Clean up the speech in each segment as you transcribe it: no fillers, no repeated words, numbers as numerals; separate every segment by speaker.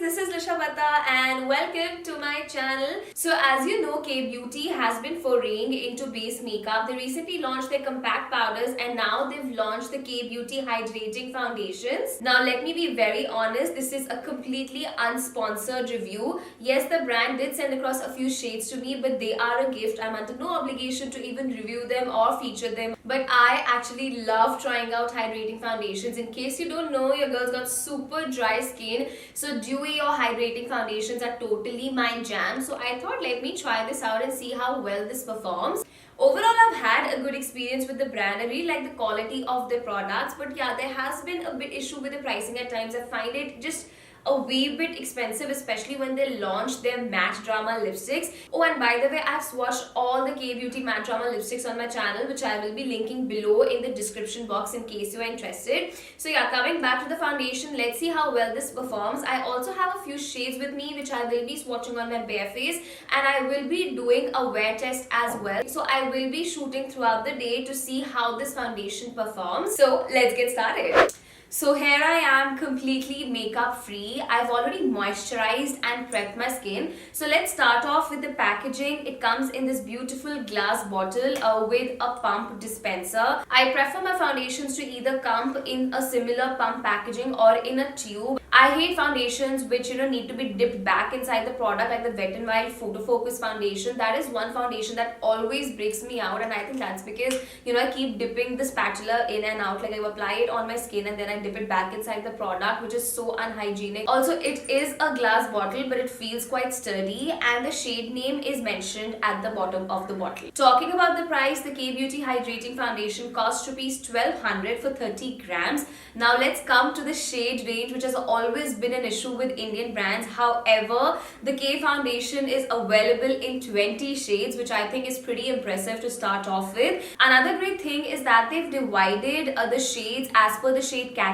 Speaker 1: this is Lishabata and welcome to my channel. So as you know, K Beauty has been foraying into base makeup. They recently launched their compact powders and now they've launched the K Beauty hydrating foundations. Now let me be very honest, this is a completely unsponsored review. Yes, the brand did send across a few shades to me, but they are a gift. I'm under no obligation to even review them or feature them. But I actually love trying out hydrating foundations. In case you don't know, your girl's got super dry skin, so dewy or hydrating foundations are totally my jam. So I thought, let me try this out and see how well this performs. Overall, I've had a good experience with the brand. I really like the quality of their products, but yeah, there has been a bit issue with the pricing at times. I find it just a wee bit expensive, especially when they launched their matte drama lipsticks. Oh, and by the way, I've swatched all the K Beauty matte drama lipsticks on my channel, which I will be linking below in the description box in case you are interested. So yeah, coming back to the foundation, let's see how well this performs. I also have a few shades with me which I will be swatching on my bare face, and I will be doing a wear test as well. So I will be shooting throughout the day to see how this foundation performs. So let's get started. So here I am, completely makeup free. I've already moisturized and prepped my skin. So let's start off with the packaging. It comes in this beautiful glass bottle with a pump dispenser. I prefer my foundations to either come in a similar pump packaging or in a tube. I hate foundations which need to be dipped back inside the product, like the Wet n Wild Photo Focus foundation. That is one foundation that always breaks me out, and I think that's because I keep dipping the spatula in and out. Like I apply it on my skin and then I dip it back inside the product, which is so unhygienic. Also, it is a glass bottle, but it feels quite sturdy, and the shade name is mentioned at the bottom of the bottle. Talking about the price, the K Beauty hydrating foundation costs rupees 1200 for 30 grams. Now let's come to the shade range, which has always been an issue with Indian brands. However, the K foundation is available in 20 shades, which I think is pretty impressive to start off with. Another great thing is that they've divided the shades as per the shade category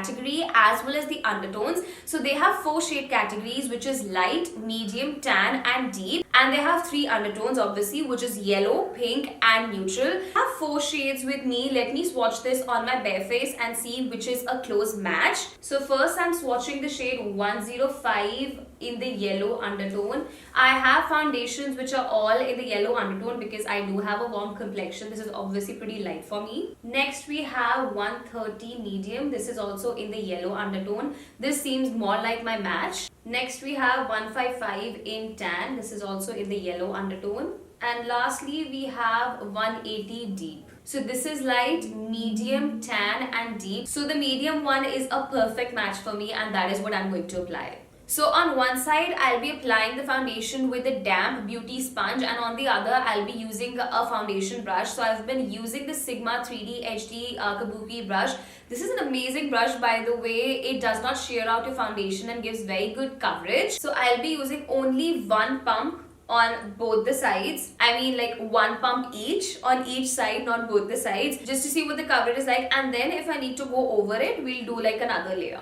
Speaker 1: as well as the undertones. So they have 4 shade categories, which is light, medium, tan and deep, and they have 3 undertones obviously, which is yellow, pink and neutral. I have 4 shades with me. Let me swatch this on my bare face and see which is a close match. So first I'm swatching the shade 105 in the yellow undertone. I have foundations which are all in the yellow undertone because I do have a warm complexion. This is obviously pretty light for me. Next we have 130 medium. This is also in the yellow undertone. This seems more like my match. Next we have 155 in tan. This is also in the yellow undertone. And lastly we have 180 deep. So this is light, medium, tan and deep. So the medium one is a perfect match for me, and that is what I'm going to apply. So on one side, I'll be applying the foundation with a damp beauty sponge, and on the other, I'll be using a foundation brush. So I've been using the Sigma 3D HD Kabuki brush. This is an amazing brush, by the way. It does not shear out your foundation and gives very good coverage. So I'll be using only one pump on both the sides. I mean like one pump each on each side, not both the sides, just to see what the coverage is like. And then if I need to go over it, we'll do like another layer.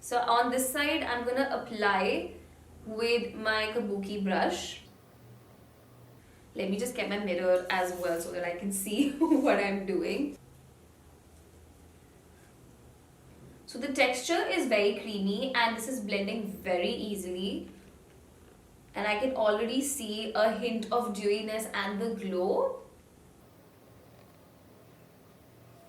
Speaker 1: So on this side, I'm gonna apply with my Kabuki brush. Let me just get my mirror as well so that I can see what I'm doing. So the texture is very creamy and this is blending very easily. And I can already see a hint of dewiness and the glow.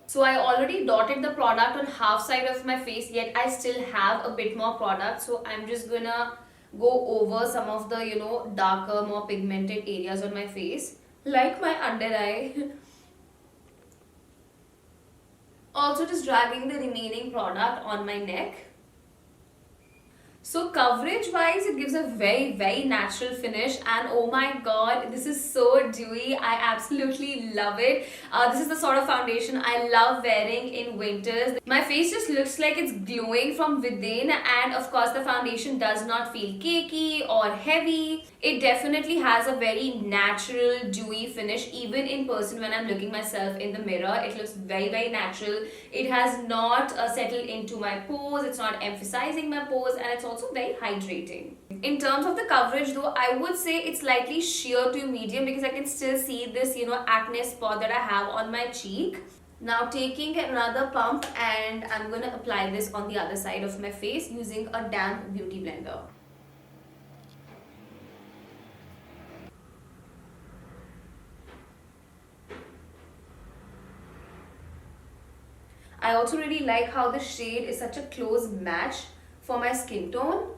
Speaker 1: So I already dotted the product on half side of my face, yet I still have a bit more product. So I'm just gonna go over some of the, darker, more pigmented areas on my face, like my under eye. Also just dragging the remaining product on my neck. So coverage wise, it gives a very natural finish, and oh my god, this is so dewy. I absolutely love it. This is the sort of foundation I love wearing in winters. My face just looks like it's glowing from within, and of course the foundation does not feel cakey or heavy. It definitely has a very natural dewy finish. Even in person when I'm looking myself in the mirror, it looks very natural. It has not settled into my pores, it's not emphasizing my pores, and it's also very hydrating. In terms of the coverage though, I would say it's slightly sheer to medium because I can still see this acne spot that I have on my cheek. Now taking another pump, and I'm gonna apply this on the other side of my face using a damp beauty blender. I also really like how the shade is such a close match for my skin tone.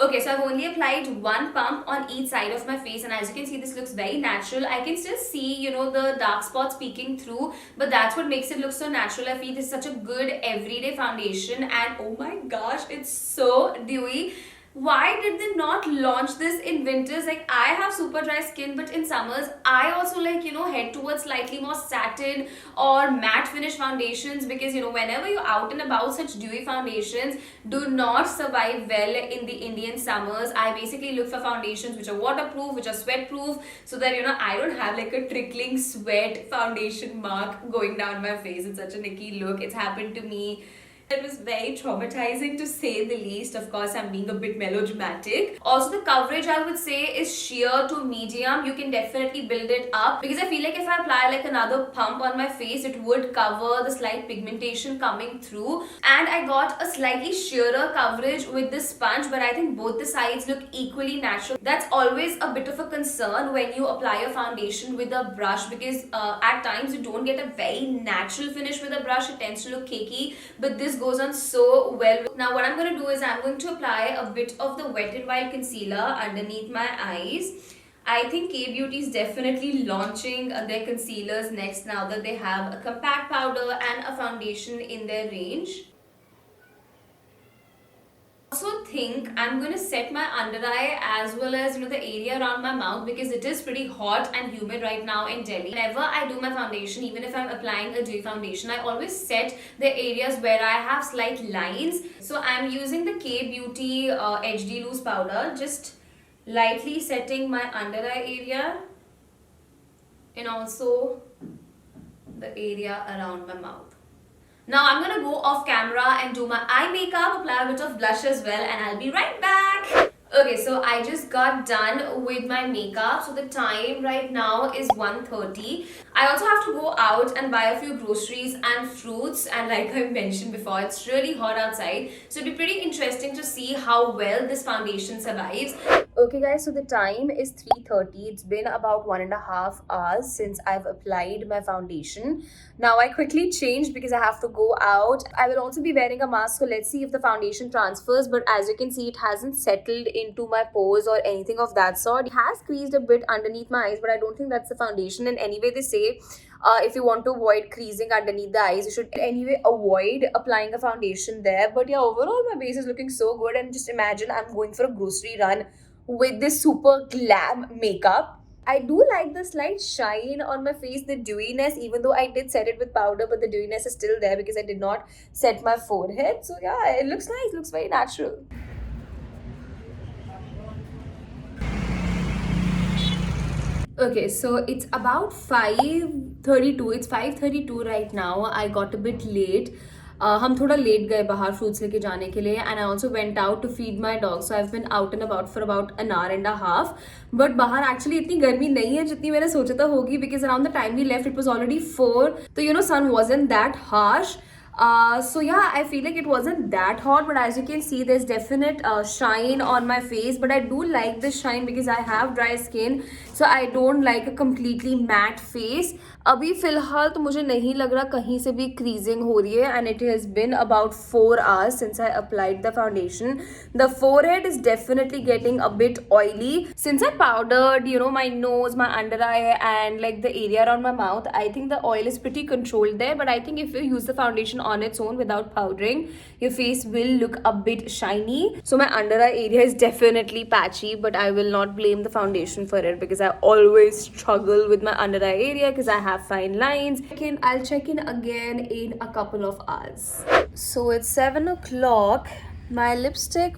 Speaker 1: Okay, so I've only applied one pump on each side of my face, and as you can see, this looks very natural. I can still see, the dark spots peeking through, but that's what makes it look so natural. I feel this is such a good everyday foundation, and oh my gosh, it's so dewy. Why did they not launch this in winters? Like, I have super dry skin, but in summers I also like, head towards slightly more satin or matte finish foundations, because whenever you're out and about, such dewy foundations do not survive well in the Indian summers. I basically look for foundations which are waterproof, which are sweat proof, so that I don't have like a trickling sweat foundation mark going down my face. It's such a nicky look. It's happened to me. It was very traumatizing, to say the least. Of course, I'm being a bit melodramatic. Also, the coverage, I would say, is sheer to medium. You can definitely build it up, because I feel like if I apply like another pump on my face, it would cover the slight pigmentation coming through. And I got a slightly sheerer coverage with this sponge, but I think both the sides look equally natural. That's always a bit of a concern when you apply a foundation with a brush, because at times you don't get a very natural finish with a brush. It tends to look cakey, but this goes on so well. Now what I'm going to do is I'm going to apply a bit of the Wet n Wild concealer underneath my eyes. I think K-Beauty is definitely launching their concealers next, now that they have a compact powder and a foundation in their range. Also think I'm going to set my under eye as well as the area around my mouth, because it is pretty hot and humid right now in Delhi. Whenever I do my foundation, even if I'm applying a dewy foundation, I always set the areas where I have slight lines. So I'm using the K-Beauty HD loose powder, just lightly setting my under eye area and also the area around my mouth. Now I'm gonna go off camera and do my eye makeup, apply a bit of blush as well, and I'll be right back. Okay, so I just got done with my makeup. So the time right now is 1:30. I also have to go out and buy a few groceries and fruits, and like I mentioned before, it's really hot outside. So it'll be pretty interesting to see how well this foundation survives. Okay guys, so the time is 3:30. It's been about 1.5 hours since I've applied my foundation. Now I quickly changed because I have to go out. I will also be wearing a mask, so let's see if the foundation transfers. But as you can see, it hasn't settled into my pores or anything of that sort. It has creased a bit underneath my eyes, but I don't think that's the foundation. And anyway, they say if you want to avoid creasing underneath the eyes, you should anyway avoid applying a foundation there. But yeah, overall my base is looking so good. And just imagine I'm going for a grocery run with this super glam makeup. I do like the slight shine on my face, the dewiness, even though I did set it with powder, but the dewiness is still there because I did not set my forehead. So yeah, it looks nice, looks very natural. Okay, so it's about 5:32. It's 5:32 right now. I got a bit late. हम थोड़ा late गए बाहर fruits लेके जाने के लिए, and I also went out to feed my dog. So I have been out and about for about an hour and a half. But बाहर actually इतनी गर्मी नहीं है जितनी मैंने सोचा था होगी, because around the time we left it was already 4. तो सन wasn't that harsh. So yeah, I feel like it wasn't that hot, but as you can see, there's definite shine on my face. But I do like this shine because I have dry skin, so I don't like a completely matte face. अभी फिलहाल तो मुझे नहीं लग रहा कहीं से भी creasing हो रही है, and it has been about 4 hours since I applied the foundation. The forehead is definitely getting a bit oily. Since I powdered, my nose, my under eye, and like the area around my mouth, I think the oil is pretty controlled there. But I think if you use the foundation on its own without powdering, your face will look a bit shiny. So my under eye area is definitely patchy, but I will not blame the foundation for it because I always struggle with my under eye area because I have fine lines. I'll check in again in a couple of hours. So it's 7 o'clock. My lipstick,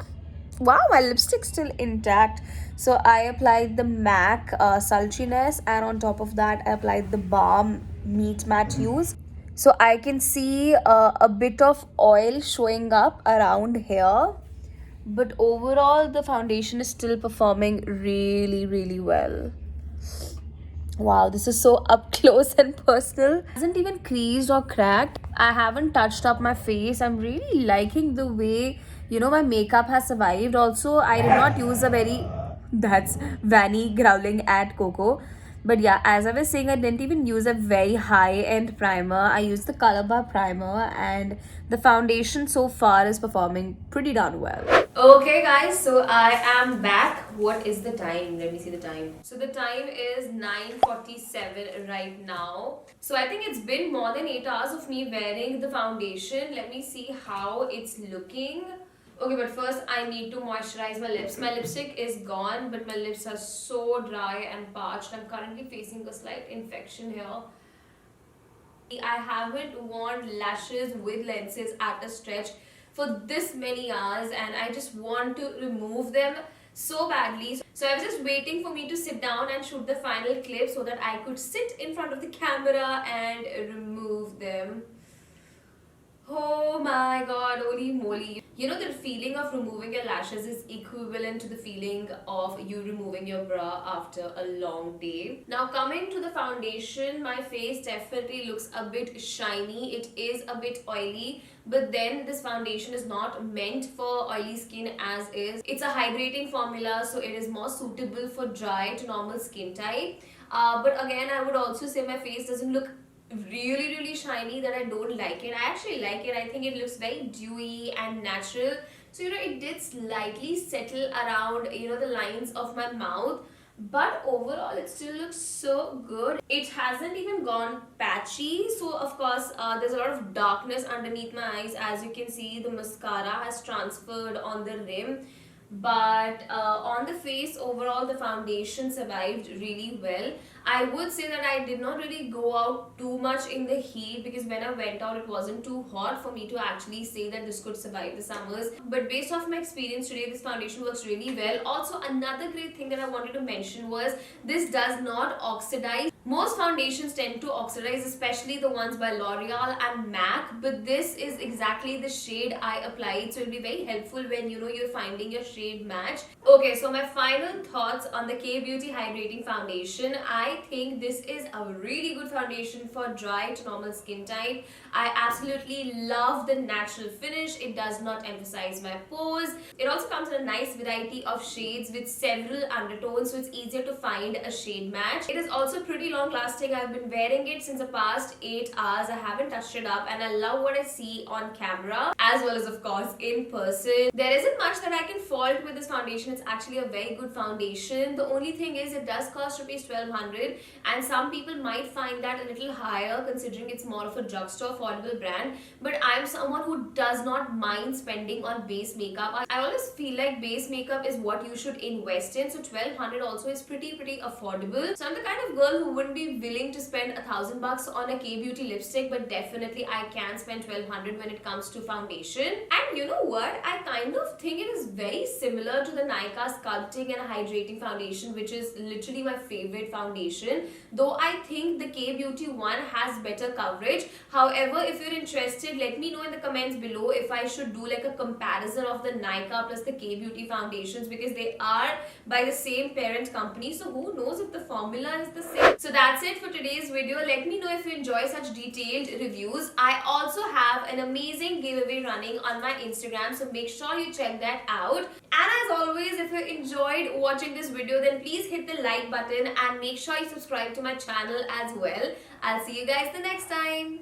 Speaker 1: wow, my lipstick's still intact. So I applied the MAC Sultriness, and on top of that I applied the Balm Meet Matte Use. So I can see a bit of oil showing up around here, but overall the foundation is still performing really, really well. Wow, this is so up close and personal. It hasn't even creased or cracked. I haven't touched up my face. I'm really liking the way, my makeup has survived. Also, I did not use a very
Speaker 2: That's Vanny growling at Coco. But yeah, as I was saying, I didn't even use a very high-end primer. I used the Color Bar primer, and the foundation so far is performing pretty darn well.
Speaker 1: Okay, guys, so I am back. What is the time? Let me see the time. So the time is 9:47 right now. So I think it's been more than 8 hours of me wearing the foundation. Let me see how it's looking. Okay, but first I need to moisturize my lips. My lipstick is gone, but my lips are so dry and parched. I'm currently facing a slight infection here. I haven't worn lashes with lenses at a stretch for this many hours, and I just want to remove them so badly. So I was just waiting for me to sit down and shoot the final clip so that I could sit in front of the camera and remove them. Oh my god, holy moly. You know, the feeling of removing your lashes is equivalent to the feeling of you removing your bra after a long day. Now, coming to the foundation, my face definitely looks a bit shiny. It is a bit oily, but then this foundation is not meant for oily skin as is. It's a hydrating formula, so it is more suitable for dry to normal skin type. But again, I would also say my face doesn't look really shiny that I don't like it. I actually like it. I think it looks very dewy and natural. So it did slightly settle around the lines of my mouth, but overall it still looks so good. It hasn't even gone patchy. So of course there's a lot of darkness underneath my eyes. As you can see, the mascara has transferred on the rim, but on the face overall the foundation survived really well. I would say that I did not really go out too much in the heat, because when I went out it wasn't too hot for me to actually say that this could survive the summers. But based off my experience today, this foundation works really well. Also, another great thing that I wanted to mention was this does not oxidize. Most foundations tend to oxidize, especially the ones by L'Oreal and MAC, but this is exactly the shade I applied, so it'll be very helpful when you're finding your shade match. Okay, so my final thoughts on the K Beauty Hydrating Foundation. I think this is a really good foundation for dry to normal skin type. I absolutely love the natural finish. It does not emphasize my pores. It also comes in a nice variety of shades with several undertones, so it's easier to find a shade match. It is also pretty long lasting. I've been wearing it since the past 8 hours. I haven't touched it up, and I love what I see on camera as well as of course in person. There isn't much that I can fault with this foundation. It's actually a very good foundation. The only thing is it does cost rupees 1200, and some people might find that a little higher considering it's more of a drugstore affordable brand. But I'm someone who does not mind spending on base makeup. I always feel like base makeup is what you should invest in, so 1200 also is pretty affordable. So I'm the kind of girl who wouldn't be willing to spend $1000 on a K Beauty lipstick, but definitely I can spend 1200 when it comes to foundation. And you know what, I kind of think it is very similar to the Nykaa Sculpting and Hydrating Foundation, which is literally my favorite foundation, though I think the K Beauty one has better coverage. However, if you're interested, let me know in the comments below if I should do like a comparison of the Nykaa plus the K Beauty foundations, because they are by the same parent company, so who knows if the formula is the same. So that's it for today's video. Let me know if you enjoy such detailed reviews. I also have an amazing giveaway running on my Instagram, so make sure you check that out. And as always, if you enjoyed watching this video, then please hit the like button and make sure you subscribe to my channel as well. I'll see you guys the next time.